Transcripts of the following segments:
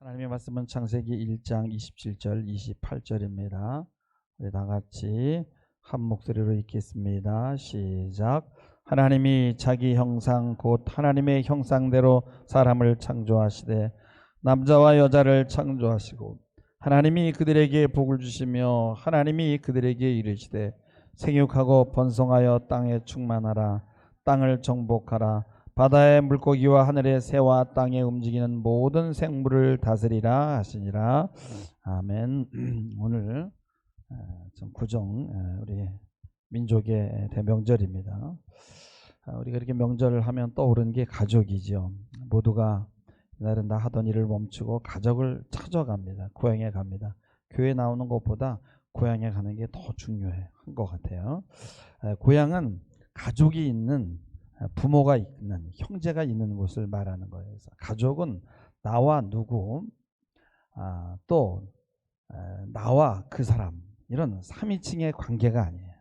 하나님의 말씀은 창세기 1장 27절 28절입니다. 우리 다 같이 한 목소리로 읽겠습니다. 시작. 하나님이 자기 형상 곧 하나님의 형상대로 사람을 창조하시되 남자와 여자를 창조하시고 하나님이 그들에게 복을 주시며 하나님이 그들에게 이르시되 생육하고 번성하여 땅에 충만하라. 땅을 정복하라. 바다의 물고기와 하늘의 새와 땅에 움직이는 모든 생물을 다스리라 하시니라. 아멘. 오늘 좀 구정 우리 민족의 대명절입니다. 우리가 이렇게 명절을 하면 떠오르는 게 가족이죠. 모두가 이날은 다 하던 일을 멈추고 가족을 찾아갑니다. 고향에 갑니다. 교회 나오는 것보다 고향에 가는 게 더 중요한 것 같아요. 고향은 가족이 있는, 부모가 있는, 형제가 있는 곳을 말하는 거예요. 그래서 가족은 나와 누구, 또 나와 그 사람, 이런 3인칭의 관계가 아니에요.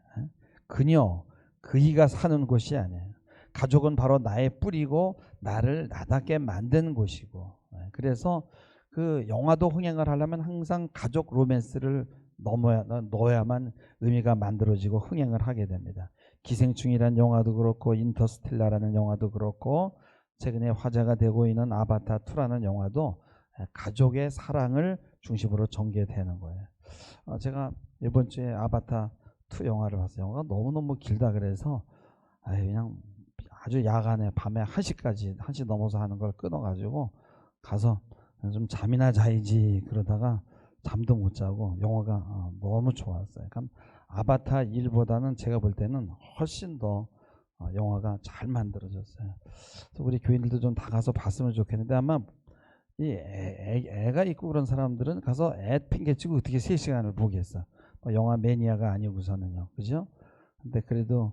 그녀, 그이가 사는 곳이 아니에요. 가족은 바로 나의 뿌리고 나를 나답게 만든 곳이고, 그래서 그 영화도 흥행을 하려면 항상 가족 로맨스를 넣어야만 의미가 만들어지고 흥행을 하게 됩니다. 기생충이라는 영화도 그렇고 인터스텔라라는 영화도 그렇고 최근에 화제가 되고 있는 아바타 2라는 영화도 가족의 사랑을 중심으로 전개되는 거예요. 제가 이번 주에 아바타 2 영화를 봤어요. 영화가 너무너무 길다 그래서 그냥 아주 야간에 밤에 1시 넘어서 하는 걸 끊어가지고 가서 좀 잠이나 자야지 그러다가 잠도 못 자고 영화가 너무 좋았어요. 그러니까 아바타 1보다는 제가 볼 때는 훨씬 더 영화가 잘 만들어졌어요. 그래서 우리 교인들도 좀 다 가서 봤으면 좋겠는데 아마 이 애가 있고 그런 사람들은 가서 애 핑계치고 어떻게 3시간을 보겠어. 영화 매니아가 아니고서는요. 그죠? 근데 그래도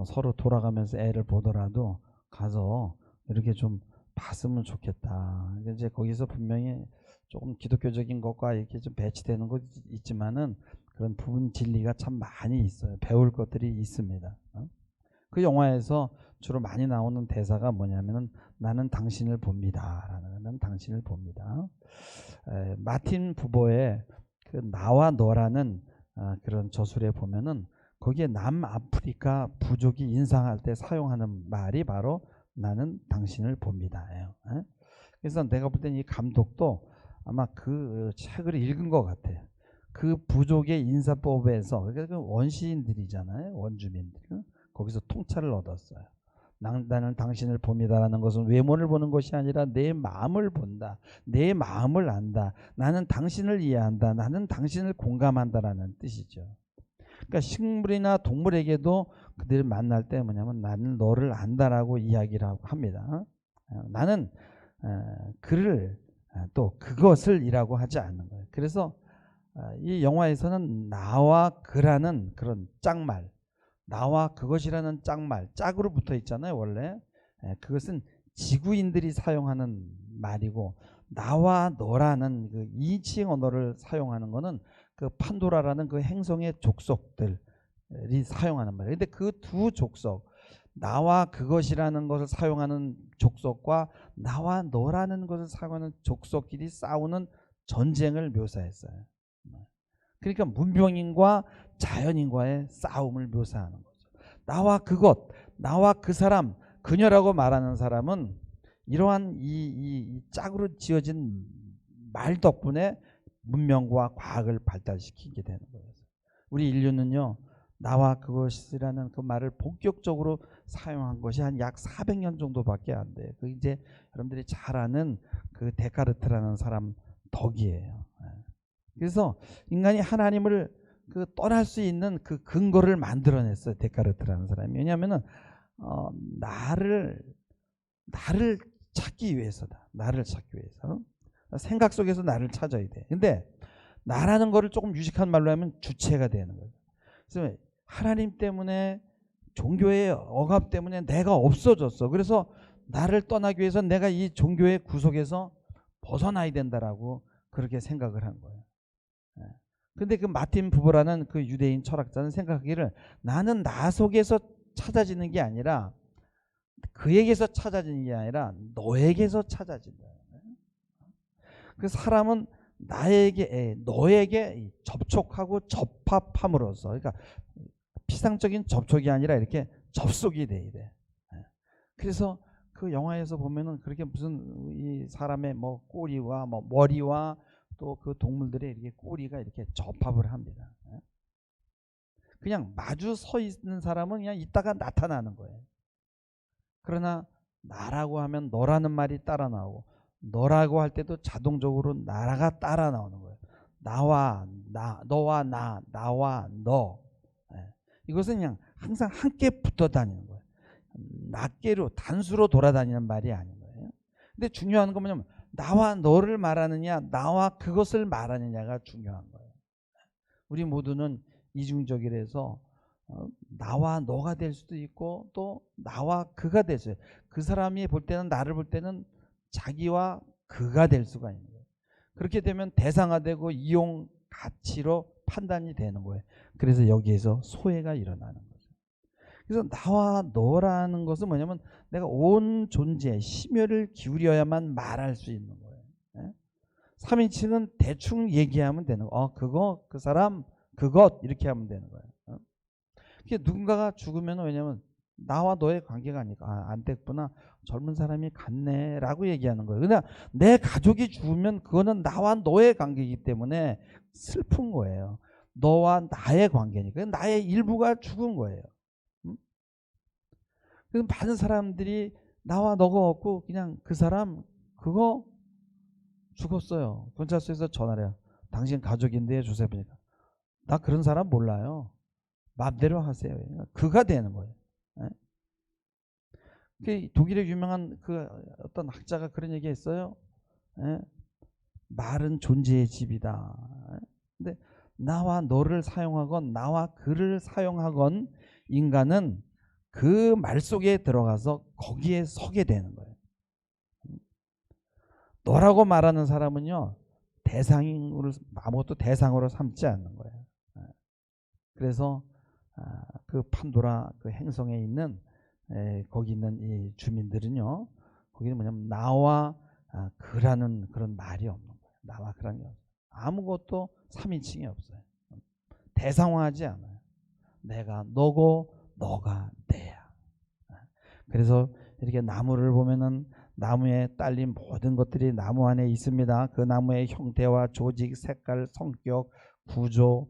서로 돌아가면서 애를 보더라도 가서 이렇게 좀 봤으면 좋겠다. 이제 거기서 분명히 조금 기독교적인 것과 이렇게 좀 배치되는 것 있지만은 그런 부분 진리가 참 많이 있어요. 배울 것들이 있습니다. 그 영화에서 주로 많이 나오는 대사가 뭐냐면은 나는 당신을 봅니다. 라는 당신을 봅니다. 마틴 부버의 그 나와 너라는 그런 저술에 보면은 거기에 남아프리카 부족이 인상할 때 사용하는 말이 바로 나는 당신을 봅니다. 그래서 내가 볼 때는 이 감독도 아마 그 책을 읽은 것 같아요. 그 부족의 인사법에서, 그러니까 원시인들이잖아요. 원주민들. 거기서 통찰을 얻었어요. 나는 당신을 봅니다라는 것은 외모를 보는 것이 아니라 내 마음을 본다. 내 마음을 안다. 나는 당신을 이해한다. 나는 당신을 공감한다라는 뜻이죠. 그러니까 식물이나 동물에게도 그들을 만날 때 뭐냐면 나는 너를 안다라고 이야기를 하고 합니다. 나는 그를 또 그것을 이라고 하지 않는 거예요. 그래서 이 영화에서는 나와 그라는 그런 짝말, 나와 그것이라는 짝말, 짝으로 붙어 있잖아요. 원래 그것은 지구인들이 사용하는 말이고 나와 너라는 그 이칭 언어를 사용하는 거는 그 판도라라는 그 행성의 족속들이 사용하는 말이에요. 근데 그 두 족속, 나와 그것이라는 것을 사용하는 족속과 나와 너라는 것을 사용하는 족속끼리 싸우는 전쟁을 묘사했어요. 그러니까 문명인과 자연인과의 싸움을 묘사하는 거죠. 나와 그것, 나와 그 사람, 그녀라고 말하는 사람은 이러한 이 짝으로 지어진 말 덕분에 문명과 과학을 발달시키게 되는 거예요. 우리 인류는요, 나와 그것이라는 그 말을 본격적으로 사용한 것이 한 약 400년 정도밖에 안 돼요. 그 이제 여러분들이 잘 아는 그 데카르트라는 사람 덕이에요. 그래서 인간이 하나님을 그 떠날 수 있는 그 근거를 만들어냈어요. 데카르트라는 사람이. 왜냐하면은 나를 찾기 위해서다. 나를 찾기 위해서. 생각 속에서 나를 찾아야 돼. 근데 나라는 거를 조금 유식한 말로 하면 주체가 되는 거예요. 그래서 하나님 때문에, 종교의 억압 때문에 내가 없어졌어. 그래서 나를 떠나기 위해서 내가 이 종교의 구속에서 벗어나야 된다라고 그렇게 생각을 한 거예요. 근데 그 마틴 부버라는 그 유대인 철학자는 생각하기를 나는 나 속에서 찾아지는 게 아니라 그에게서 찾아지는 게 아니라 너에게서 찾아진다. 그 사람은 나에게 너에게 접촉하고 접합함으로써 그러니까 피상적인 접촉이 아니라 이렇게 접속이 돼야 돼. 그래서 그 영화에서 보면은 그렇게 무슨 이 사람의 뭐 꼬리와 뭐 머리와 또 그 동물들의 이렇게 꼬리가 이렇게 접합을 합니다. 그냥 마주 서 있는 사람은 그냥 있다가 나타나는 거예요. 그러나 나라고 하면 너라는 말이 따라 나오고 너라고 할 때도 자동적으로 나라가 따라 나오는 거예요. 나와 나, 너와 나, 나와 너. 이것은 그냥 항상 함께 붙어 다니는 거예요. 낱개로 단수로 돌아다니는 말이 아닌 거예요. 근데 중요한 건 뭐냐면 나와 너를 말하느냐 나와 그것을 말하느냐가 중요한 거예요. 우리 모두는 이중적이라서 나와 너가 될 수도 있고 또 나와 그가 될 수 있어요. 그 사람이 볼 때는 나를 볼 때는 자기와 그가 될 수가 있는 거예요. 그렇게 되면 대상화되고 이용 가치로 판단이 되는 거예요. 그래서 여기에서 소외가 일어나는 거죠. 그래서 나와 너라는 것은 뭐냐면 내가 온 존재 심혈을 기울여야만 말할 수 있는 거예요. 3인칭은 대충 얘기하면 되는 거예요. 그거 그 사람 그것 이렇게 하면 되는 거예요. 누군가가 죽으면 왜냐면 나와 너의 관계가 아니까 안 됐구나 젊은 사람이 갔네 라고 얘기하는 거예요. 그러나 내 가족이 죽으면 그거는 나와 너의 관계이기 때문에 슬픈 거예요. 너와 나의 관계니까 나의 일부가 죽은 거예요. 그래서 많은 사람들이 나와 너가 없고 그냥 그 사람 그거 죽었어요. 경찰서에서 전화를 해요. 당신 가족인데 주세요. 보니까 나 그런 사람 몰라요. 마음대로 하세요. 그가 되는 거예요. 독일의 유명한 그 어떤 학자가 그런 얘기 했어요. 말은 존재의 집이다. 근데 나와 너를 사용하건 나와 그를 사용하건 인간은 그 말 속에 들어가서 거기에 서게 되는 거예요. 너라고 말하는 사람은요 대상으로 아무것도 대상으로 삼지 않는 거예요. 그래서 그 판도라 그 행성에 있는 거기 있는 이 주민들은요 거기는 뭐냐면 나와 그라는 그런 말이 없는 거예요. 나와 그라는 게 없어요. 아무것도 3인칭이 없어요. 대상화하지 않아요. 내가 너고 너가 내야. 그래서 이렇게 나무를 보면은 나무에 딸린 모든 것들이 나무 안에 있습니다. 그 나무의 형태와 조직, 색깔, 성격, 구조.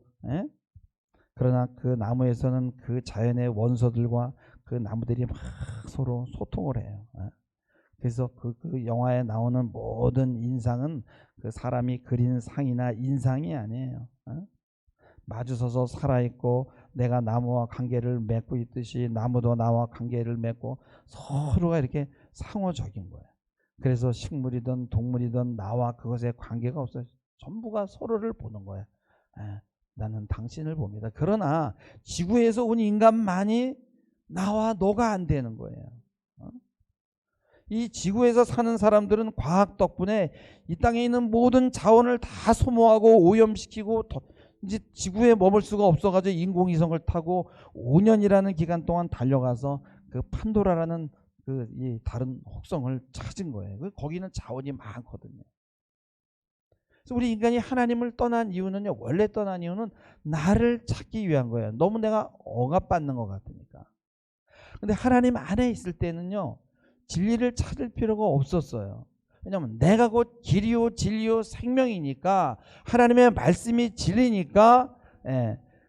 그러나 그 나무에서는 그 자연의 원소들과 그 나무들이 막 서로 소통을 해요. 그래서 그 영화에 나오는 모든 인상은 그 사람이 그린 상이나 인상이 아니에요. 마주서서 살아있고 내가 나무와 관계를 맺고 있듯이 나무도 나와 관계를 맺고 서로가 이렇게 상호적인 거예요. 그래서 식물이든 동물이든 나와 그것에 관계가 없어요. 전부가 서로를 보는 거예요. 나는 당신을 봅니다. 그러나 지구에서 온 인간만이 나와 너가 안 되는 거예요. 이 지구에서 사는 사람들은 과학 덕분에 이 땅에 있는 모든 자원을 다 소모하고 오염시키고 이제 지구에 머물 수가 없어가지고 인공위성을 타고 5년이라는 기간 동안 달려가서 그 판도라라는 그 이 다른 혹성을 찾은 거예요. 거기는 자원이 많거든요. 그래서 우리 인간이 하나님을 떠난 이유는요. 원래 떠난 이유는 나를 찾기 위한 거예요. 너무 내가 억압받는 것 같으니까. 근데 하나님 안에 있을 때는요. 진리를 찾을 필요가 없었어요. 왜냐하면 내가 곧 길이요 진리요 생명이니까 하나님의 말씀이 진리니까.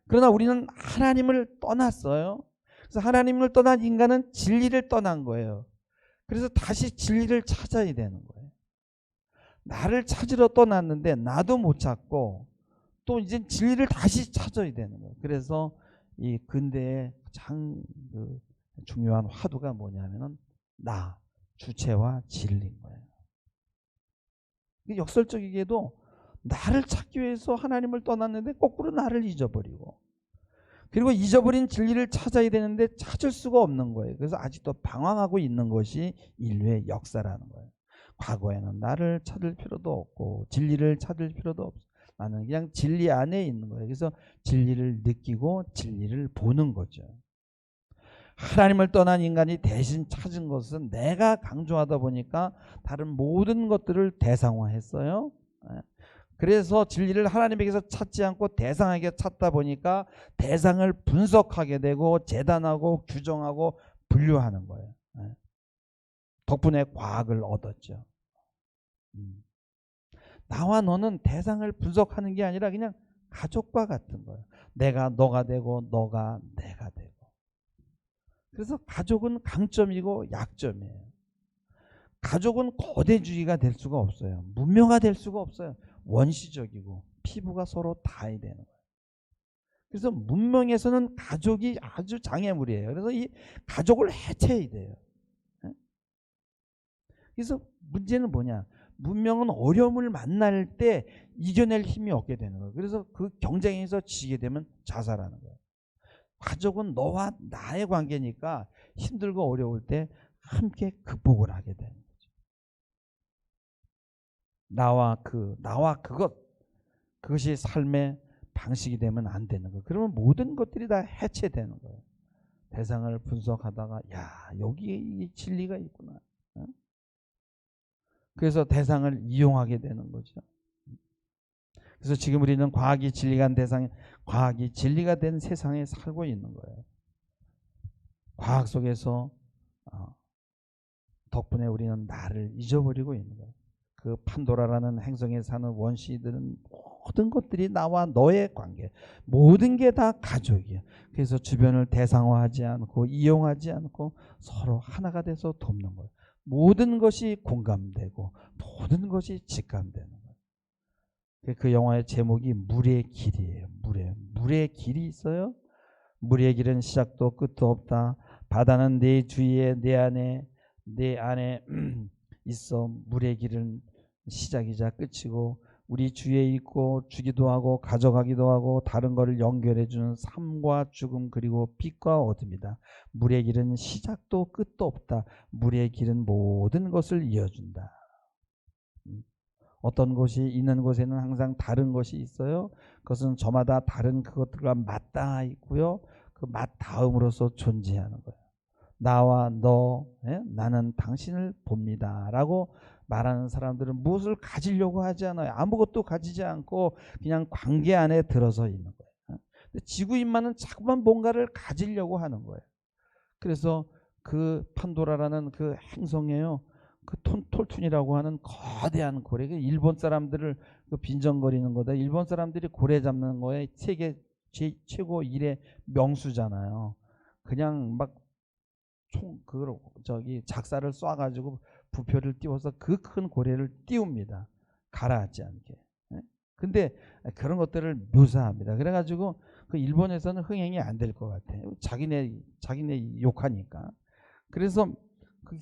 그러나 우리는 하나님을 떠났어요. 그래서 하나님을 떠난 인간은 진리를 떠난 거예요. 그래서 다시 진리를 찾아야 되는 거예요. 나를 찾으러 떠났는데 나도 못 찾고 또 이제 진리를 다시 찾아야 되는 거예요. 그래서 이 근대의 가장 중요한 화두가 뭐냐면은 나, 주체와 진리인 거예요. 역설적이게도 나를 찾기 위해서 하나님을 떠났는데 거꾸로 나를 잊어버리고 그리고 잊어버린 진리를 찾아야 되는데 찾을 수가 없는 거예요. 그래서 아직도 방황하고 있는 것이 인류의 역사라는 거예요. 과거에는 나를 찾을 필요도 없고 진리를 찾을 필요도 없어. 나는 그냥 진리 안에 있는 거예요. 그래서 진리를 느끼고 진리를 보는 거죠. 하나님을 떠난 인간이 대신 찾은 것은 내가 강조하다 보니까 다른 모든 것들을 대상화했어요. 그래서 진리를 하나님에게서 찾지 않고 대상에게 찾다 보니까 대상을 분석하게 되고 재단하고 규정하고 분류하는 거예요. 덕분에 과학을 얻었죠. 나와 너는 대상을 분석하는 게 아니라 그냥 가족과 같은 거예요. 내가 너가 되고 너가 내가 되고. 그래서 가족은 강점이고 약점이에요. 가족은 거대주의가 될 수가 없어요. 문명화 될 수가 없어요. 원시적이고 피부가 서로 닿아야 되는 거예요. 그래서 문명에서는 가족이 아주 장애물이에요. 그래서 이 가족을 해체해야 돼요. 그래서 문제는 뭐냐? 문명은 어려움을 만날 때 이겨낼 힘이 없게 되는 거예요. 그래서 그 경쟁에서 지게 되면 자살하는 거예요. 가족은 너와 나의 관계니까 힘들고 어려울 때 함께 극복을 하게 되는 거죠. 나와 그것이 삶의 방식이 되면 안 되는 거예요. 그러면 모든 것들이 다 해체되는 거예요. 대상을 분석하다가 여기에 이 진리가 있구나. 그래서 대상을 이용하게 되는 거죠. 그래서 지금 우리는 과학이 진리가 된 세상에 살고 있는 거예요. 과학 속에서 덕분에 우리는 나를 잊어버리고 있는 거예요. 그 판도라라는 행성에 사는 원시들은 모든 것들이 나와 너의 관계, 모든 게 다 가족이야. 그래서 주변을 대상화하지 않고 이용하지 않고 서로 하나가 돼서 돕는 거예요. 모든 것이 공감되고 모든 것이 직감되는 거예요. 그 영화의 제목이 물의 길이에요. 물의 길이 있어요. 물의 길은 시작도 끝도 없다. 바다는 내 주위에 내 안에 있어. 물의 길은 시작이자 끝이고 우리 주위에 있고 주기도 하고 가져가기도 하고 다른 것을 연결해 주는 삶과 죽음 그리고 빛과 어둠이다. 물의 길은 시작도 끝도 없다. 물의 길은 모든 것을 이어준다. 어떤 곳이 있는 곳에는 항상 다른 것이 있어요. 그것은 저마다 다른 그것들과 맞닿아 있고요. 그 맞닿음으로써 존재하는 거예요. 나와 너, 나는 당신을 봅니다 라고 말하는 사람들은 무엇을 가지려고 하지 않아요. 아무것도 가지지 않고 그냥 관계 안에 들어서 있는 거예요. 근데 지구인만은 자꾸만 뭔가를 가지려고 하는 거예요. 그래서 그 판도라라는 그 행성에요. 그 톨툰이라고 하는 거대한 고래, 일본 사람들을 그 빈정거리는 거다. 일본 사람들이 고래 잡는 거에 세계 최고 일의 명수잖아요. 그냥 막 작사를 쏴가지고 부표를 띄워서 그 큰 고래를 띄웁니다. 가라앉지 않게. 근데 그런 것들을 묘사합니다. 그래가지고 그 일본에서는 흥행이 안 될 것 같아요. 자기네 욕하니까. 그래서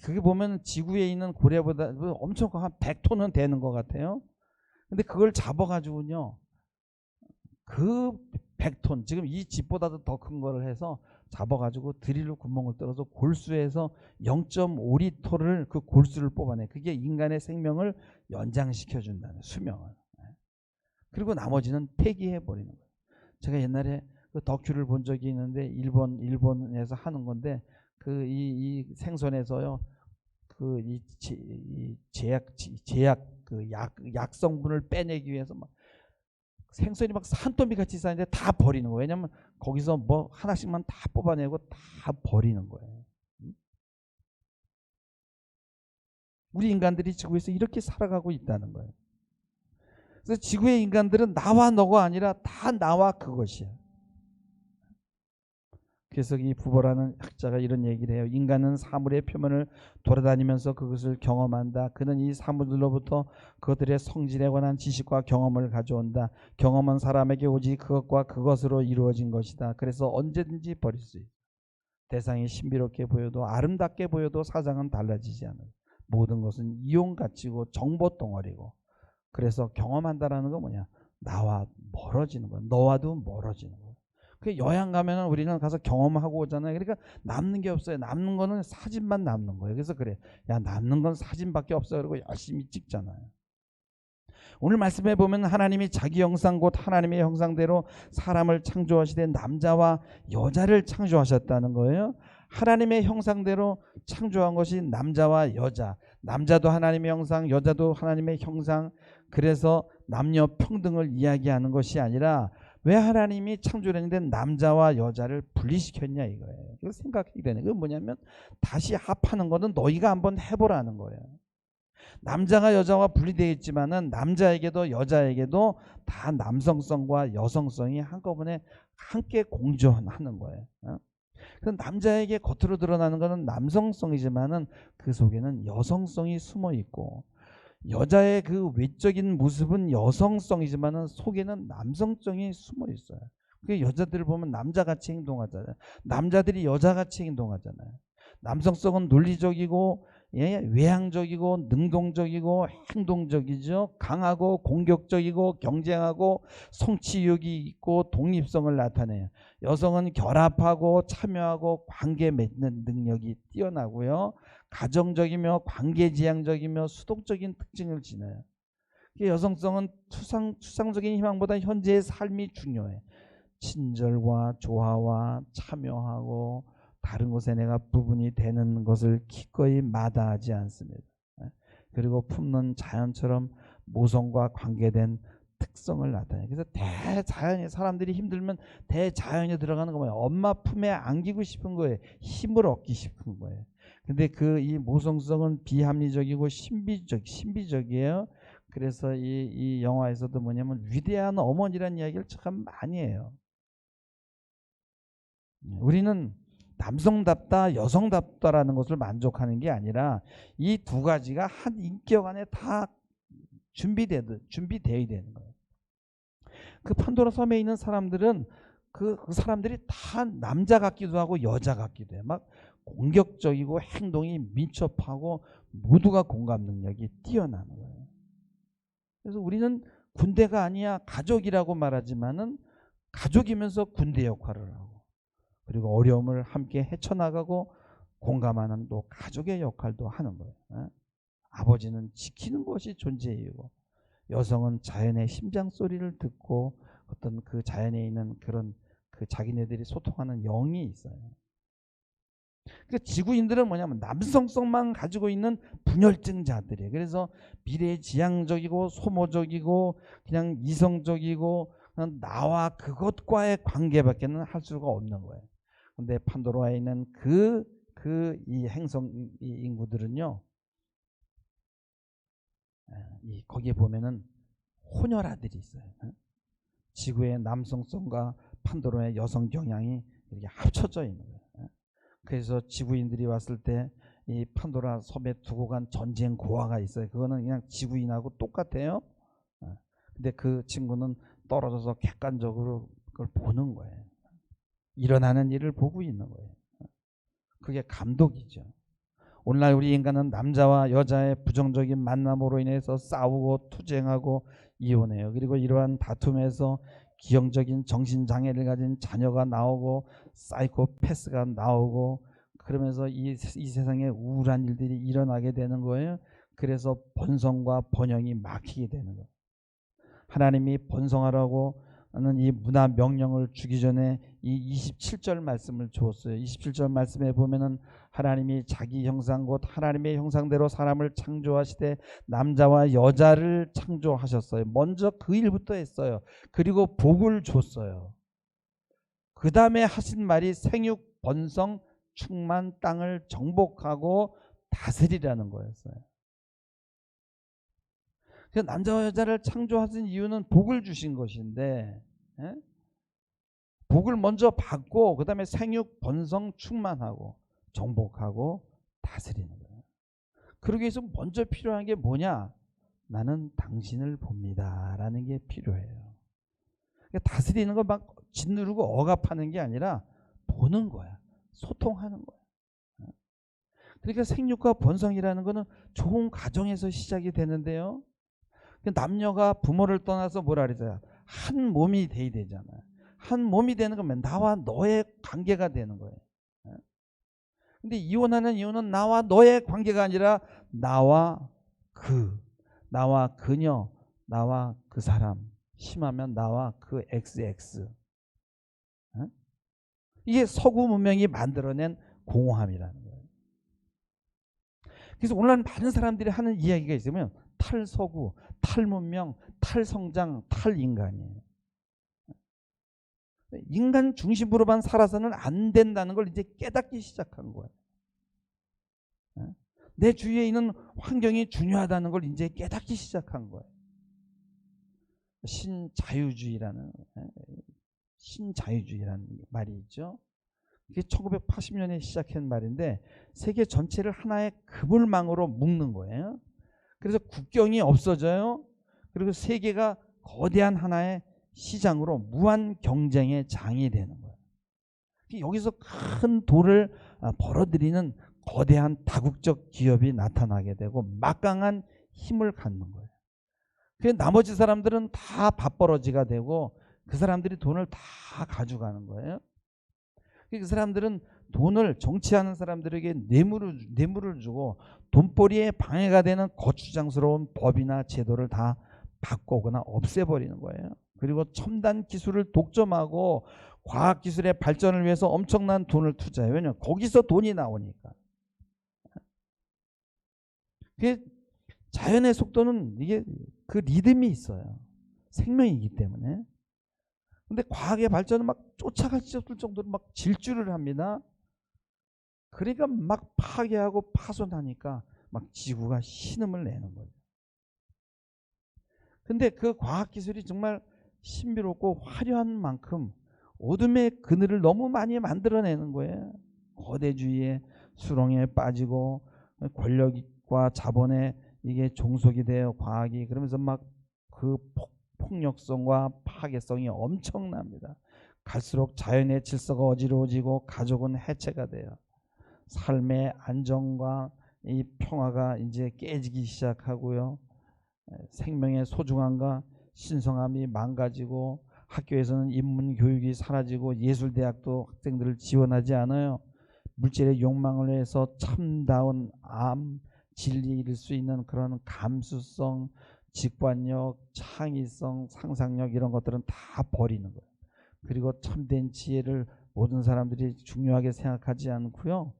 그게 보면 지구에 있는 고래보다 엄청 한 100톤은 되는 것 같아요. 근데 그걸 잡아가지고요. 그 100톤, 지금 이 집보다도 더 큰 거를 해서 잡아가지고 드릴로 구멍을 뚫어서 골수에서 0.5리터를 그 골수를 뽑아내. 그게 인간의 생명을 연장시켜준다는 수명을. 그리고 나머지는 폐기해버리는 거예요. 제가 옛날에 그 다큐를 본 적이 있는데 일본에서 하는 건데 이 생선에서요 이 제약 그 약 성분을 빼내기 위해서 막 생선이 막 산더미 같이 쌓이는데 다 버리는 거예요. 왜냐면 거기서 뭐 하나씩만 다 뽑아내고 다 버리는 거예요. 우리 인간들이 지구에서 이렇게 살아가고 있다는 거예요. 그래서 지구의 인간들은 나와 너가 아니라 다 나와 그것이야. 그래서 이 부보라는 학자가 이런 얘기를 해요. 인간은 사물의 표면을 돌아다니면서 그것을 경험한다. 그는 이 사물들로부터 그들의 성질에 관한 지식과 경험을 가져온다. 경험은 사람에게 오직 그것과 그것으로 이루어진 것이다. 그래서 언제든지 버릴 수 있다. 대상이 신비롭게 보여도 아름답게 보여도 사장은 달라지지 않아요. 모든 것은 이용 가치고 정보 덩어리고. 그래서 경험한다라는 건 뭐냐? 나와 멀어지는 거야. 너와도 멀어지는 거야. 그 여행 가면은 우리는 가서 경험하고 오잖아요. 그러니까 남는 게 없어요. 남는 거는 사진만 남는 거예요. 그래서 그래. 야, 남는 건 사진밖에 없어. 그러고 열심히 찍잖아요. 오늘 말씀해 보면 하나님이 자기 형상 곧 하나님의 형상대로 사람을 창조하시되 남자와 여자를 창조하셨다는 거예요. 하나님의 형상대로 창조한 것이 남자와 여자. 남자도 하나님의 형상, 여자도 하나님의 형상. 그래서 남녀 평등을 이야기하는 것이 아니라 왜 하나님이 창조를 했는데 남자와 여자를 분리시켰냐 이거예요. 이거 생각해야 되는 게 뭐냐면 다시 합하는 거는 너희가 한번 해보라는 거예요. 남자가 여자와 분리되어 있지만은 남자에게도 여자에게도 다 남성성과 여성성이 한꺼번에 함께 공존하는 거예요. 그래서 남자에게 겉으로 드러나는 것은 남성성이지만은 그 속에는 여성성이 숨어 있고, 여자의 그 외적인 모습은 여성성이지만은 속에는 남성성이 숨어 있어요. 그 여자들을 보면 남자같이 행동하잖아요. 남자들이 여자같이 행동하잖아요. 남성성은 논리적이고 외향적이고 능동적이고 행동적이죠. 강하고 공격적이고 경쟁하고 성취욕이 있고 독립성을 나타내요. 여성은 결합하고 참여하고 관계 맺는 능력이 뛰어나고요. 가정적이며 관계지향적이며 수동적인 특징을 지녀요. 여성성은 추상적인 희망보다 현재의 삶이 중요해. 친절과 조화와 참여하고 다른 것에 내가 부분이 되는 것을 기꺼이 마다하지 않습니다. 그리고 품는 자연처럼 모성과 관계된 특성을 나타내요. 그래서 대자연이, 사람들이 힘들면 대자연에 들어가는 거 뭐예요? 엄마 품에 안기고 싶은 거예요. 힘을 얻기 싶은 거예요. 근데 이 모성성은 비합리적이고 신비적이에요. 그래서 이 영화에서도 뭐냐면 위대한 어머니라는 이야기를 참 많이 해요. 우리는 남성답다 여성답다라는 것을 만족하는 게 아니라 이 두 가지가 한 인격 안에 다 준비되어야 되는 거예요. 그 판도라 섬에 있는 사람들은 그 사람들이 다 남자 같기도 하고 여자 같기도 해요. 막 공격적이고 행동이 민첩하고 모두가 공감 능력이 뛰어나는 거예요. 그래서 우리는 군대가 아니야 가족이라고 말하지만은 가족이면서 군대 역할을 하고, 그리고 어려움을 함께 헤쳐나가고 공감하는 또 가족의 역할도 하는 거예요. 아버지는 지키는 것이 존재이고, 여성은 자연의 심장 소리를 듣고 어떤 그 자연에 있는 그런 그 자기네들이 소통하는 영이 있어요. 그러니까 지구인들은 뭐냐면 남성성만 가지고 있는 분열증자들이에요. 그래서 미래지향적이고 소모적이고 그냥 이성적이고 그냥 나와 그것과의 관계밖에는 할 수가 없는 거예요. 근데 판도라에 있는 이 행성 이 인구들은요, 거기에 보면은 혼혈아들이 있어요. 지구의 남성성과 판도라의 여성 경향이 이렇게 합쳐져 있는 거예요. 그래서 지구인들이 왔을 때 이 판도라 섬에 두고 간 전쟁 고아가 있어요. 그거는 그냥 지구인하고 똑같아요. 근데 그 친구는 떨어져서 객관적으로 그걸 보는 거예요. 일어나는 일을 보고 있는 거예요. 그게 감독이죠. 오늘날 우리 인간은 남자와 여자의 부정적인 만남으로 인해서 싸우고 투쟁하고 이혼해요. 그리고 이러한 다툼에서 기형적인 정신장애를 가진 자녀가 나오고 사이코패스가 나오고, 그러면서 이 세상에 우울한 일들이 일어나게 되는 거예요. 그래서 번성과 번영이 막히게 되는 거예요. 하나님이 번성하라고 하는 이 문화 명령을 주기 전에 이 27절 말씀을 주었어요. 27절 말씀에 보면은 하나님이 자기 형상 곧 하나님의 형상대로 사람을 창조하시되 남자와 여자를 창조하셨어요. 먼저 그 일부터 했어요. 그리고 복을 줬어요. 그 다음에 하신 말이 생육 번성 충만 땅을 정복하고 다스리라는 거였어요. 그래서 남자와 여자를 창조하신 이유는 복을 주신 것인데, 복을 먼저 받고 그 다음에 생육 번성 충만하고 정복하고 다스리는 거예요. 그러기 위해서 먼저 필요한 게 뭐냐? 나는 당신을 봅니다 라는 게 필요해요. 그러니까 다스리는 거 막 짓누르고 억압하는 게 아니라 보는 거야. 소통하는 거야. 그러니까 생육과 번성이라는 거는 좋은 가정에서 시작이 되는데요, 남녀가 부모를 떠나서 뭐라 그러잖아요. 한 몸이 돼야 되잖아요. 한 몸이 되는 거면 나와 너의 관계가 되는 거예요. 근데 이혼하는 이유는 나와 너의 관계가 아니라 나와 그녀, 나와 그 사람, 심하면 나와 그 XX. 이게 서구 문명이 만들어낸 공허함이라는 거예요. 그래서 오늘날 많은 사람들이 하는 이야기가 있으면 탈서구, 탈문명, 탈성장, 탈인간이에요. 인간 중심으로만 살아서는 안 된다는 걸 이제 깨닫기 시작한 거예요. 내 주위에 있는 환경이 중요하다는 걸 이제 깨닫기 시작한 거예요. 신자유주의라는 말이 있죠. 이게 1980년에 시작한 말인데 세계 전체를 하나의 그물망으로 묶는 거예요. 그래서 국경이 없어져요. 그리고 세계가 거대한 하나의 시장으로 무한 경쟁의 장이 되는 거예요. 여기서 큰 돈을 벌어들이는 거대한 다국적 기업이 나타나게 되고 막강한 힘을 갖는 거예요. 그래서 나머지 사람들은 다 밥벌어지가 되고 그 사람들이 돈을 다 가져가는 거예요. 그 사람들은 돈을 정치하는 사람들에게 뇌물을 주고 돈벌이에 방해가 되는 거추장스러운 법이나 제도를 다 바꾸거나 없애버리는 거예요. 그리고 첨단 기술을 독점하고 과학기술의 발전을 위해서 엄청난 돈을 투자해요. 왜냐하면 거기서 돈이 나오니까. 자연의 속도는 이게 그 리듬이 있어요. 생명이기 때문에. 근데 과학의 발전은 막 쫓아갈 수 없을 정도로 막 질주를 합니다. 그러니까 막 파괴하고 파손하니까 막 지구가 신음을 내는 거예요. 근데 그 과학기술이 정말 신비롭고 화려한 만큼 어둠의 그늘을 너무 많이 만들어내는 거예요. 거대주의의 수렁에 빠지고 권력과 자본에 이게 종속이 돼요. 과학이. 그러면서 막 그 폭력성과 파괴성이 엄청납니다. 갈수록 자연의 질서가 어지러워지고 가족은 해체가 돼요. 삶의 안정과 이 평화가 이제 깨지기 시작하고요. 생명의 소중함과 신성함이 망가지고 학교에서는 인문교육이 사라지고 예술대학도 학생들을 지원하지 않아요. 물질의 욕망을 해서 참다운 암, 진리를 잃을 수 있는 그런 감수성, 직관력, 창의성, 상상력 이런 것들은 다 버리는 거예요. 그리고 참된 지혜를 모든 사람들이 중요하게 생각하지 않고요.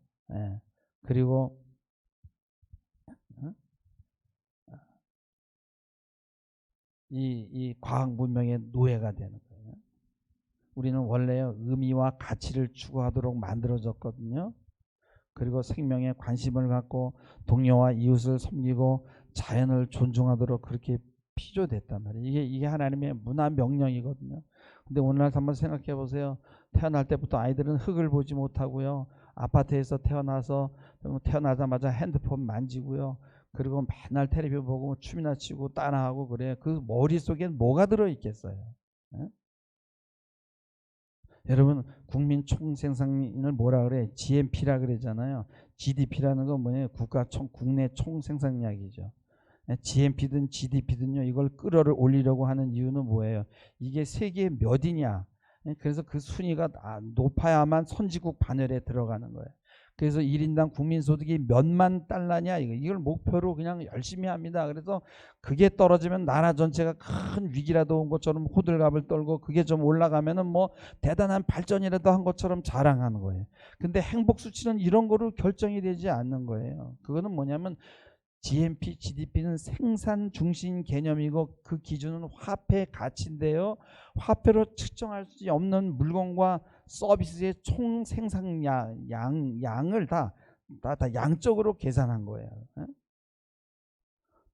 그리고 이 과학 문명의 노예가 되는 거예요. 우리는 원래 의미와 가치를 추구하도록 만들어졌거든요. 그리고 생명에 관심을 갖고 동료와 이웃을 섬기고 자연을 존중하도록 그렇게 피조됐단 말이에요. 이게 하나님의 문화 명령이거든요. 근데 오늘날 한번 생각해 보세요. 태어날 때부터 아이들은 흙을 보지 못하고요. 아파트에서 태어나자마자 핸드폰 만지고요. 그리고 맨날 텔레비전 보고 춤이나 추고 따라하고 그래요. 그 머릿속엔 뭐가 들어있겠어요? 여러분 국민 총생산을 뭐라 그래? GNP라 그러잖아요. GDP라는 건 뭐예요? 국내 총생산량이죠. GNP든 GDP든요. 이걸 끌어올리려고 하는 이유는 뭐예요? 이게 세계 몇이냐? 그래서 그 순위가 높아야만 선진국 반열에 들어가는 거예요. 그래서 1인당 국민소득이 몇만 달러냐 이걸 목표로 그냥 열심히 합니다. 그래서 그게 떨어지면 나라 전체가 큰 위기라도 온 것처럼 호들갑을 떨고 그게 좀 올라가면은 뭐 대단한 발전이라도 한 것처럼 자랑하는 거예요. 근데 행복 수치는 이런 거로 결정이 되지 않는 거예요. 그거는 뭐냐면 GNP, GDP는 생산 중심 개념이고 그 기준은 화폐 가치인데요. 화폐로 측정할 수 없는 물건과 서비스의 총 생산량을 다 양적으로 계산한 거예요.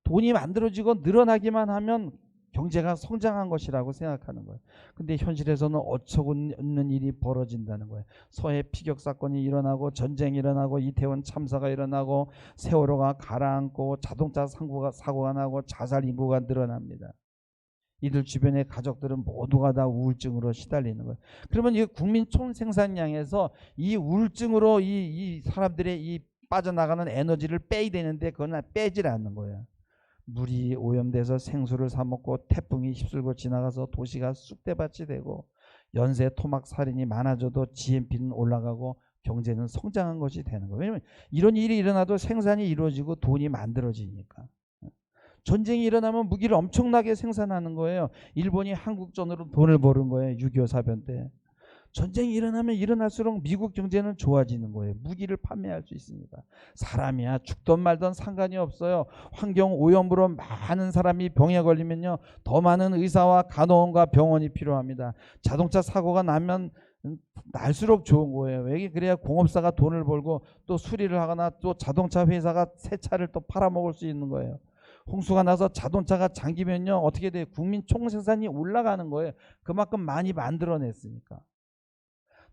돈이 만들어지고 늘어나기만 하면 경제가 성장한 것이라고 생각하는 거예요. 근데 현실에서는 어처구니없는 일이 벌어진다는 거예요. 서해 피격 사건이 일어나고 전쟁이 일어나고 이태원 참사가 일어나고 세월호가 가라앉고 자동차 사고가 나고 자살 인구가 늘어납니다. 이들 주변의 가족들은 모두가 다 우울증으로 시달리는 거예요. 그러면 이 국민 총생산량에서 이 우울증으로 이 사람들의 이 빠져나가는 에너지를 빼야 되는데 그건 빼질 않는 거예요. 물이 오염돼서 생수를 사 먹고 태풍이 휩쓸고 지나가서 도시가 쑥대밭이 되고 연쇄 토막 살인이 많아져도 GNP는 올라가고 경제는 성장한 것이 되는 거예요. 왜냐하면 이런 일이 일어나도 생산이 이루어지고 돈이 만들어지니까. 전쟁이 일어나면 무기를 엄청나게 생산하는 거예요. 일본이 한국전으로 돈을 버는 거예요. 6.25 사변 때. 전쟁이 일어나면 일어날수록 미국 경제는 좋아지는 거예요. 무기를 판매할 수 있으니까. 사람이야 죽던 말던 상관이 없어요. 환경 오염으로 많은 사람이 병에 걸리면요, 더 많은 의사와 간호원과 병원이 필요합니다. 자동차 사고가 나면 날수록 좋은 거예요. 왜? 그래야 공업사가 돈을 벌고 또 수리를 하거나 또 자동차 회사가 새 차를 또 팔아먹을 수 있는 거예요. 홍수가 나서 자동차가 잠기면요, 어떻게 돼요? 국민 총생산이 올라가는 거예요. 그만큼 많이 만들어냈으니까.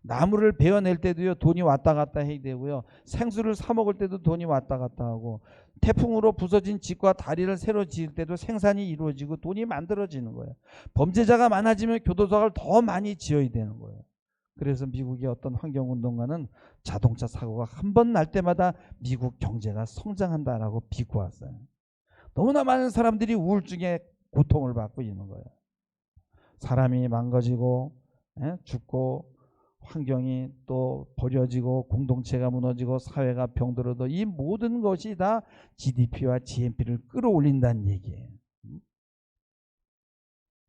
나무를 베어낼 때도요, 돈이 왔다 갔다 해야 되고요. 생수를 사 먹을 때도 돈이 왔다 갔다 하고, 태풍으로 부서진 집과 다리를 새로 지을 때도 생산이 이루어지고 돈이 만들어지는 거예요. 범죄자가 많아지면 교도소를 더 많이 지어야 되는 거예요. 그래서 미국의 어떤 환경운동가는 자동차 사고가 한 번 날 때마다 미국 경제가 성장한다라고 비꼬았어요. 너무나 많은 사람들이 우울증에 고통을 받고 있는 거예요. 사람이 망가지고 죽고 환경이 또 버려지고 공동체가 무너지고 사회가 병들어도 이 모든 것이 다 GDP와 GNP를 끌어올린다는 얘기예요.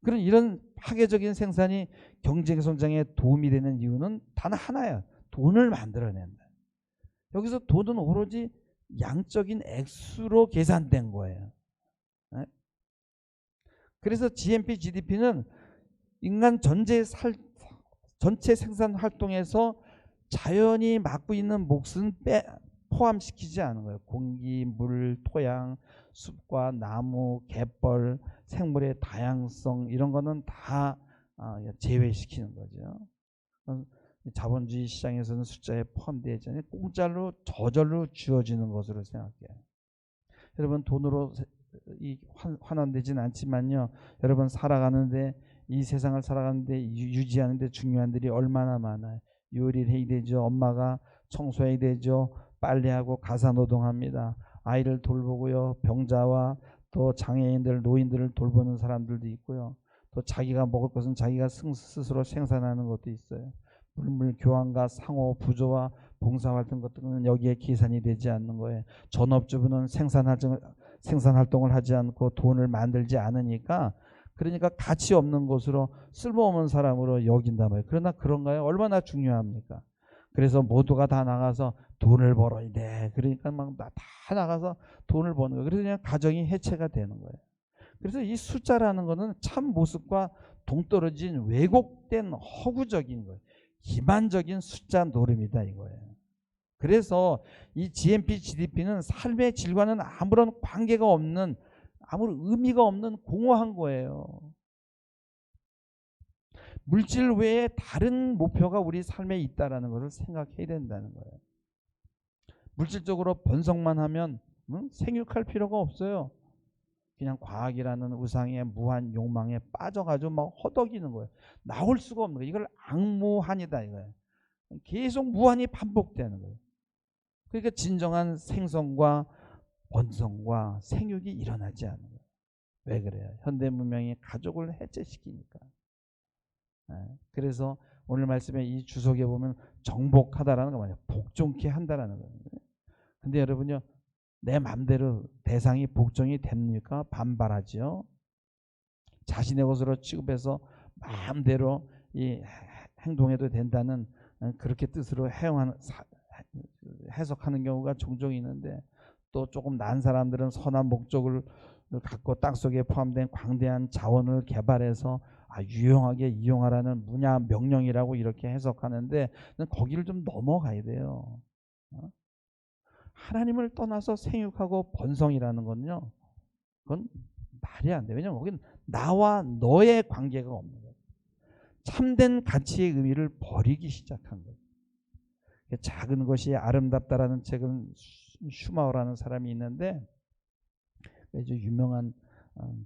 그런 이런 파괴적인 생산이 경제 성장에 도움이 되는 이유는 단 하나야. 돈을 만들어낸다. 여기서 돈은 오로지 양적인 액수로 계산된 거예요. 그래서 GNP, GDP는 인간 전체 생산 활동에서 자연이 맡고 있는 몫은 포함시키지 않은 거예요. 공기, 물, 토양, 숲과 나무, 갯벌, 생물의 다양성 이런 거는 다 제외시키는 거죠. 자본주의 시장에서는 숫자에 포함되어 있잖아요. 공짜로 저절로 주어지는 것으로 생각해요. 여러분 돈으로 환원되진 않지만요, 여러분 살아가는데, 이 세상을 살아가는데 유지하는데 중요한 일이 얼마나 많아요. 요리를 해야 되죠. 엄마가 청소해야 되죠. 빨래하고 가사노동합니다. 아이를 돌보고요. 병자와 또 장애인들, 노인들을 돌보는 사람들도 있고요. 또 자기가 먹을 것은 자기가 스스로 생산하는 것도 있어요. 물물 교환과 상호 부조와 봉사활동 것들은 여기에 계산이 되지 않는 거예요. 전업주부는 생산활동을 하지 않고 돈을 만들지 않으니까, 그러니까 가치 없는 것으로 쓸모없는 사람으로 여긴단 말이에요. 그러나 그런가요? 얼마나 중요합니까? 그래서 모두가 다 나가서 돈을 벌어야 돼. 그러니까 막 다 나가서 돈을 버는 거예요. 그래서 그냥 가정이 해체가 되는 거예요. 그래서 이 숫자라는 거는 참 모습과 동떨어진 왜곡된 허구적인 거예요. 기만적인 숫자 노름이다 이거예요. 그래서 이 GNP, GDP는 삶의 질과는 아무런 관계가 없는, 아무런 의미가 없는 공허한 거예요. 물질 외에 다른 목표가 우리 삶에 있다는 것을 생각해야 된다는 거예요. 물질적으로 번성만 하면 생육할 필요가 없어요. 그냥 과학이라는 우상의 무한 욕망에 빠져가지고 막 허덕이는 거예요. 나올 수가 없는 거예요. 이걸 악무한이다 이거예요. 계속 무한히 반복되는 거예요. 그러니까 진정한 생성과 번성과 생육이 일어나지 않는 거예요. 왜 그래요? 현대 문명이 가족을 해체시키니까. 그래서 오늘 말씀에 이 주석에 보면 정복하다라는 거 뭐냐? 복종케 한다라는 거예요. 근데 여러분요, 내 마음대로 대상이 복종이 됩니까? 반발하지요. 자신의 것으로 취급해서 마음대로 이 행동해도 된다는 그렇게 뜻으로 해석하는 경우가 종종 있는데, 또 조금 난 사람들은 선한 목적을 갖고 땅속에 포함된 광대한 자원을 개발해서 유용하게 이용하라는 문야 명령이라고 이렇게 해석하는데, 거기를 좀 넘어가야 돼요. 하나님을 떠나서 생육하고 번성이라는 건요, 그건 말이 안 돼요. 왜냐하면 거긴 나와 너의 관계가 없는 거예요. 참된 가치의 의미를 버리기 시작한 거예요. 작은 것이 아름답다라는 책은 슈마우라는 사람이 있는데, 아주 유명한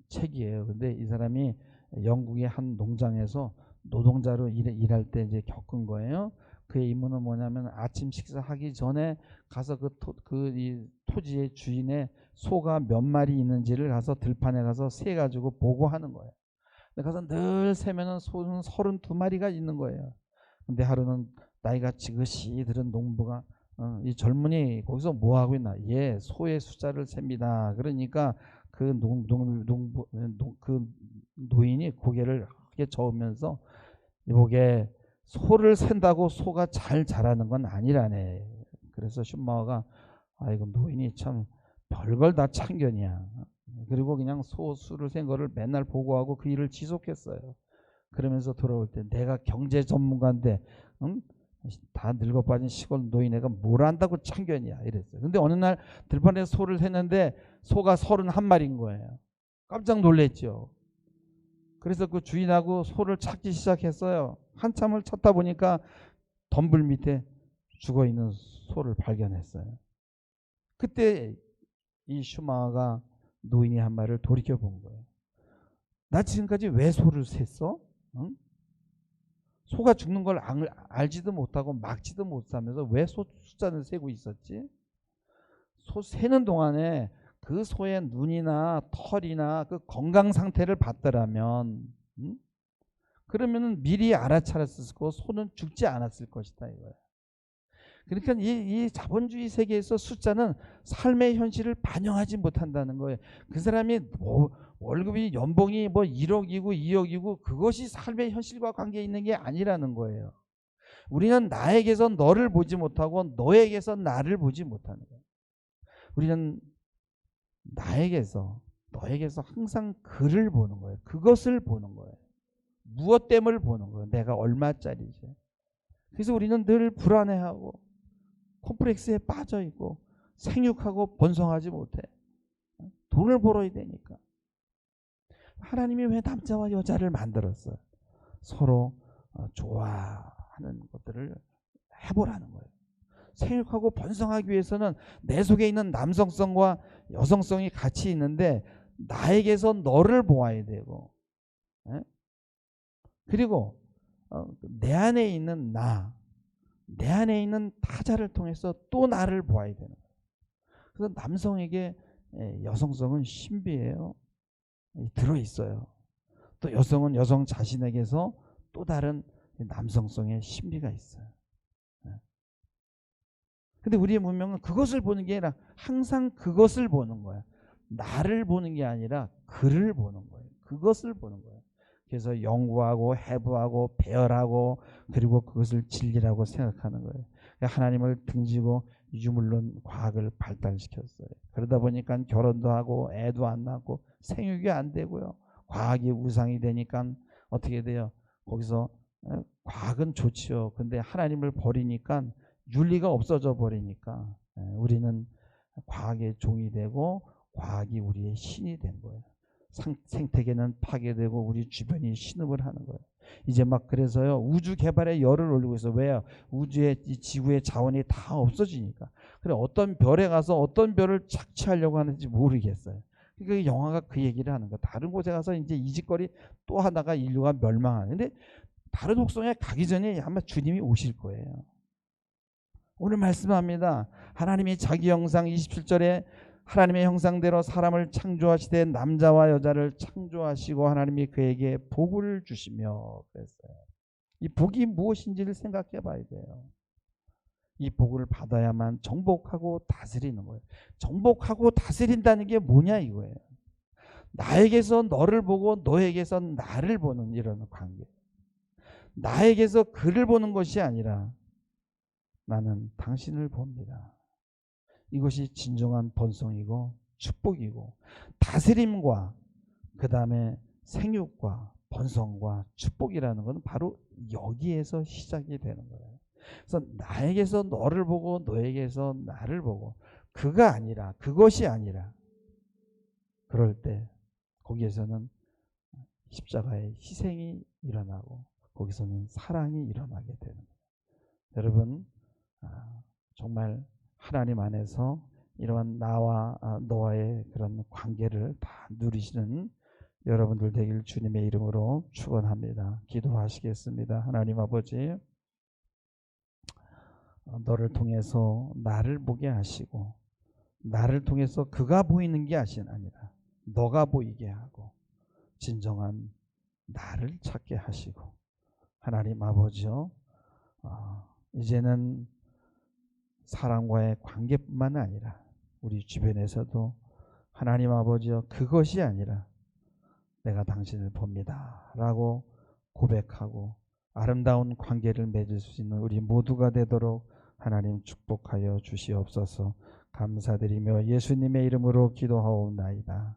책이에요. 근데 이 사람이 영국의 한 농장에서 노동자로 일할 때 이제 겪은 거예요. 그의 임무는 뭐냐면 아침 식사하기 전에 가서 이 토지의 주인의 소가 몇 마리 있는지를 가서 들판에 가서 세 가지고 보고하는 거예요. 근데 가서 늘 세면은 소는 32마리가 있는 거예요. 근데 하루는 나이가 지긋이 들은 농부가 이 젊은이 거기서 뭐 하고 있나? 예, 소의 숫자를 셉니다. 그러니까 그 노인이 고개를 크게 저으면서, 이보게 소를 샌다고 소가 잘 자라는 건 아니라네. 그래서 슈마허가 이거 노인이 참 별걸 다 참견이야. 그리고 그냥 소 수를 센 거를 맨날 보고하고 그 일을 지속했어요. 그러면서 돌아올 때 내가 경제 전문가인데 다 늙어 빠진 시골 노인애가 뭘 안다고 참견이야 이랬어요. 근데 어느 날 들판에 소를 샜는데 소가 31마리인 거예요. 깜짝 놀랐죠. 그래서 그 주인하고 소를 찾기 시작했어요. 한참을 찾다 보니까 덤불 밑에 죽어있는 소를 발견했어요. 그때 이 슈마허가 노인이 한 말을 돌이켜본 거예요. 나 지금까지 왜 소를 셌어? 응? 소가 죽는 걸 알지도 못하고 막지도 못하면서 왜 소 숫자를 세고 있었지? 소 세는 동안에 그 소의 눈이나 털이나 그 건강 상태를 봤더라면 그러면은 미리 알아차렸을 거고 소는 죽지 않았을 것이다 이거야. 그러니까 이 자본주의 세계에서 숫자는 삶의 현실을 반영하지 못한다는 거예요. 그 사람이 월급이 연봉이 1억이고 2억이고 그것이 삶의 현실과 관계 있는 게 아니라는 거예요. 우리는 나에게서 너를 보지 못하고 너에게서 나를 보지 못하는 거예요. 우리는 나에게서 너에게서 항상 그를 보는 거예요. 그것을 보는 거예요. 무엇됨을 보는 거예요. 내가 얼마짜리지. 그래서 우리는 늘 불안해하고 콤플렉스에 빠져 있고 생육하고 번성하지 못해. 돈을 벌어야 되니까. 하나님이 왜 남자와 여자를 만들었어요? 서로 좋아하는 것들을 해보라는 거예요. 생육하고 번성하기 위해서는 내 속에 있는 남성성과 여성성이 같이 있는데 나에게서 너를 보아야 되고, 그리고 내 안에 있는 내 안에 있는 타자를 통해서 또 나를 보아야 되는 거예요. 그래서 남성에게 여성성은 신비예요. 들어있어요. 또 여성은 여성 자신에게서 또 다른 남성성의 신비가 있어요. 근데 우리의 문명은 그것을 보는 게 아니라 항상 그것을 보는 거야. 나를 보는 게 아니라 그를 보는 거예요. 그것을 보는 거예요. 그래서 연구하고 해부하고 배열하고 그리고 그것을 진리라고 생각하는 거예요. 하나님을 등지고 유물론 과학을 발달시켰어요. 그러다 보니까 결혼도 하고 애도 안 낳고 생육이 안 되고요. 과학이 우상이 되니까 어떻게 돼요? 거기서 과학은 좋지요. 근데 하나님을 버리니까 윤리가 없어져 버리니까 우리는 과학의 종이 되고 과학이 우리의 신이 된 거예요. 생태계는 파괴되고 우리 주변이 신음을 하는 거예요. 이제 막 그래서요 우주 개발에 열을 올리고 있어. 왜요? 우주의 이 지구의 자원이 다 없어지니까. 그래 어떤 별에 가서 어떤 별을 착취하려고 하는지 모르겠어요. 그러니까 영화가 그 얘기를 하는 거야. 다른 곳에 가서 이제 이 짓거리 또 하다가 인류가 멸망하는데 다른 혹성에 가기 전에 아마 주님이 오실 거예요. 오늘 말씀합니다. 하나님이 자기 형상 27절에 하나님의 형상대로 사람을 창조하시되 남자와 여자를 창조하시고 하나님이 그에게 복을 주시며 그랬어요. 이 복이 무엇인지를 생각해 봐야 돼요. 이 복을 받아야만 정복하고 다스리는 거예요. 정복하고 다스린다는 게 뭐냐 이거예요. 나에게서 너를 보고 너에게서 나를 보는 이런 관계. 나에게서 그를 보는 것이 아니라 나는 당신을 봅니다. 이것이 진정한 번성이고 축복이고 다스림과 그 다음에 생육과 번성과 축복이라는 것은 바로 여기에서 시작이 되는 거예요. 그래서 나에게서 너를 보고 너에게서 나를 보고 그가 아니라 그것이 아니라 그럴 때 거기에서는 십자가의 희생이 일어나고 거기서는 사랑이 일어나게 되는 거예요. 여러분 정말 하나님 안에서 이러한 나와 너와의 그런 관계를 다 누리시는 여러분들 되길 주님의 이름으로 축원합니다. 기도하시겠습니다. 하나님 아버지, 너를 통해서 나를 보게 하시고 나를 통해서 그가 보이는 게 아니라 너가 보이게 하고 진정한 나를 찾게 하시고 하나님 아버지요, 이제는 사람과의 관계뿐만 아니라 우리 주변에서도 하나님 아버지여 그것이 아니라 내가 당신을 봅니다 라고 고백하고 아름다운 관계를 맺을 수 있는 우리 모두가 되도록 하나님 축복하여 주시옵소서. 감사드리며 예수님의 이름으로 기도하옵나이다.